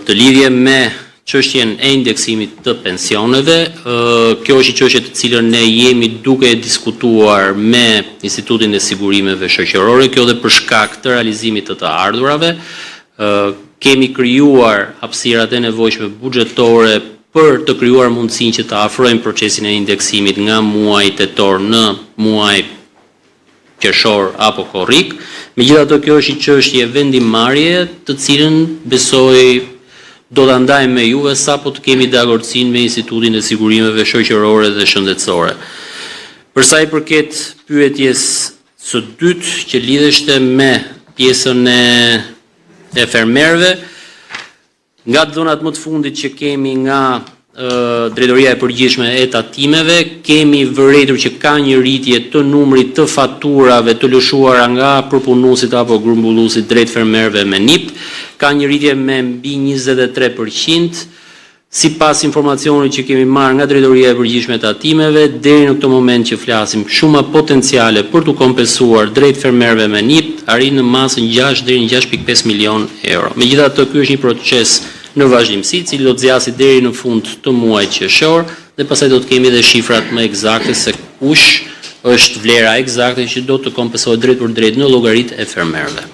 Të lidhje me çështjen e indeksimit të pensioneve, kjo është një çështje të cilën ne jemi duke diskutuar me Institutin e Sigurimeve Shoqërore, kjo dhe për shkak të realizimit të ardhurave. Kemi krijuar hapësirat e nevojshme buxhetore për të krijuar mundësinë që të afrojmë procesin e indeksimit nga muaji tetor në muaj qershor apo korrik. Megjithatë, kjo është një çështje vendimarrje, të cilën besoj do ta ndajmë me juve sapo të kemi dakordsinë me Institutin e Sigurimeve Shoqërore dhe Shëndetësore. Për sa i përket pyetjes së dytë që lidheshte me pjesën e fermerëve, nga dhënat më të fundit që kemi nga Drejtoria e Përgjithshme e Tatimeve, kemi vërejtur që ka një rritje të numrit të faturave të lëshuara nga përpunuesit apo grumbulluesit drejt fermerëve me NIP, ka një rritje me mbi 23%, sipas informacionit që kemi marrë nga Drejtoria e Përgjithshme e Tatimeve, deri në këtë moment që flasim, shuma potenciale për të kompensuar drejt fermerëve me NIP arrin në masën 6 deri në 6.5 milion euro. Megjithatë, ky është një proces në vazhdimsi, cili do të zgjasë deri në fund të muajit qershor dhe pastaj do të kemi edhe shifrat më eksakte se kush është vlera eksakte që do të kompensohet drejt për drejt në llogaritë e fermerëve.